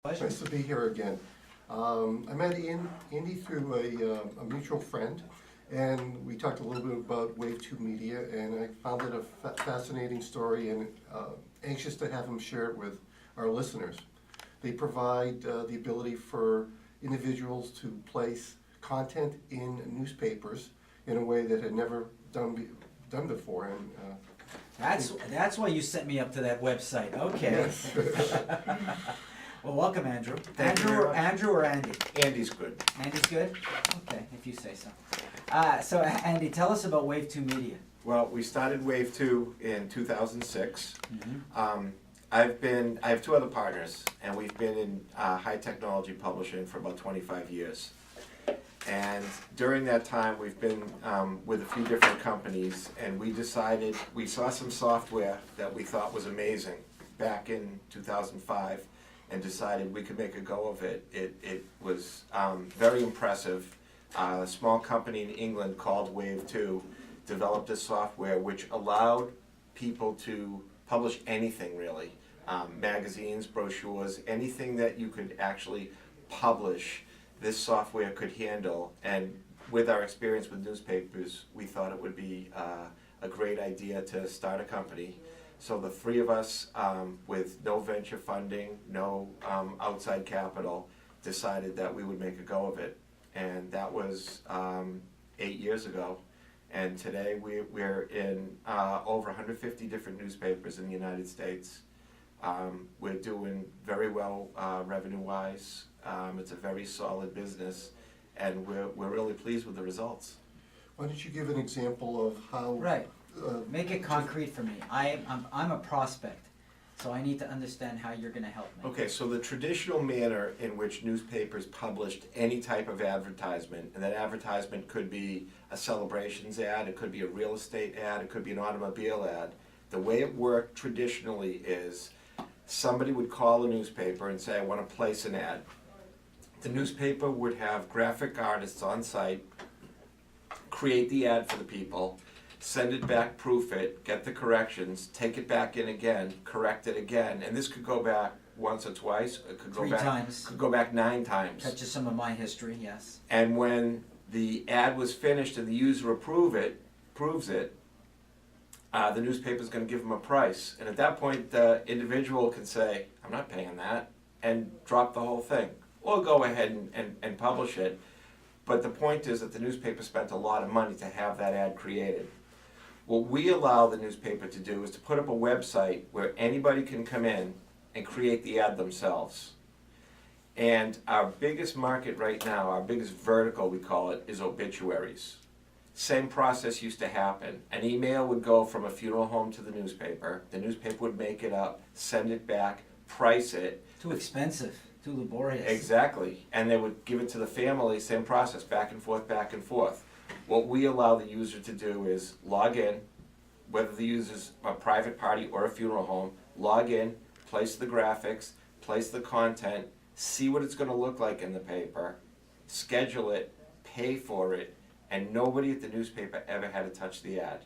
Pleasure. Nice to be here again. I met Andy through a mutual friend, and we talked a little bit about Wave 2 Media, and I found it a fascinating story and anxious to have him share it with our listeners. They provide the ability for individuals to place content in newspapers in a way that had never done before. And That's why you sent me up to that website. Okay. yes. Well, welcome, Andrew. Thank you very much. Andrew or Andy? Andy's good. Andy's good? Okay, if you say so. So, Andy, tell us about Wave 2 Media. Well, we started Wave 2 in 2006. Mm-hmm. I have two other partners, and we've been in high technology publishing for about 25 years. And during that time, we've been with a few different companies, and we saw some software that we thought was amazing back in 2005, and decided we could make a go of it. It was very impressive. A small company in England called Wave 2 developed a software which allowed people to publish anything really. Magazines, brochures, anything that you could actually publish, this software could handle. And with our experience with newspapers, we thought it would be a great idea to start a company. So the three of us, with no venture funding, no outside capital, decided that we would make a go of it. And that was 8 years ago. And today we're in over 150 different newspapers in the United States. We're doing very well revenue-wise. It's a very solid business, and we're really pleased with the results. Why don't you give an example of how... Right. Make it concrete for me. I'm a prospect, so I need to understand how you're going to help me. Okay, so the traditional manner in which newspapers published any type of advertisement, and that advertisement could be a celebrations ad, it could be a real estate ad, it could be an automobile ad. The way it worked traditionally is somebody would call a newspaper and say, I want to place an ad. The newspaper would have graphic artists on site, create the ad for the people, send it back, proof it, get the corrections, take it back in again, correct it again, and this could go back once or twice. It could go 3 back, times. Could go back 9 times. Touches some of my history, yes. And when the ad was finished and the user proves it, the newspaper's going to give them a price. And at that point, the individual can say, I'm not paying that, and drop the whole thing. Or go ahead and publish it. But the point is that the newspaper spent a lot of money to have that ad created. What we allow the newspaper to do is to put up a website where anybody can come in and create the ad themselves. And our biggest market right now, our biggest vertical we call it, is obituaries. Same process used to happen. An email would go from a funeral home to the newspaper would make it up, send it back, price it. Too expensive, too laborious. Exactly. And they would give it to the family, same process, back and forth, back and forth. What we allow the user to do is log in, whether the user's a private party or a funeral home, log in, place the graphics, place the content, see what it's going to look like in the paper, schedule it, pay for it, and nobody at the newspaper ever had to touch the ad.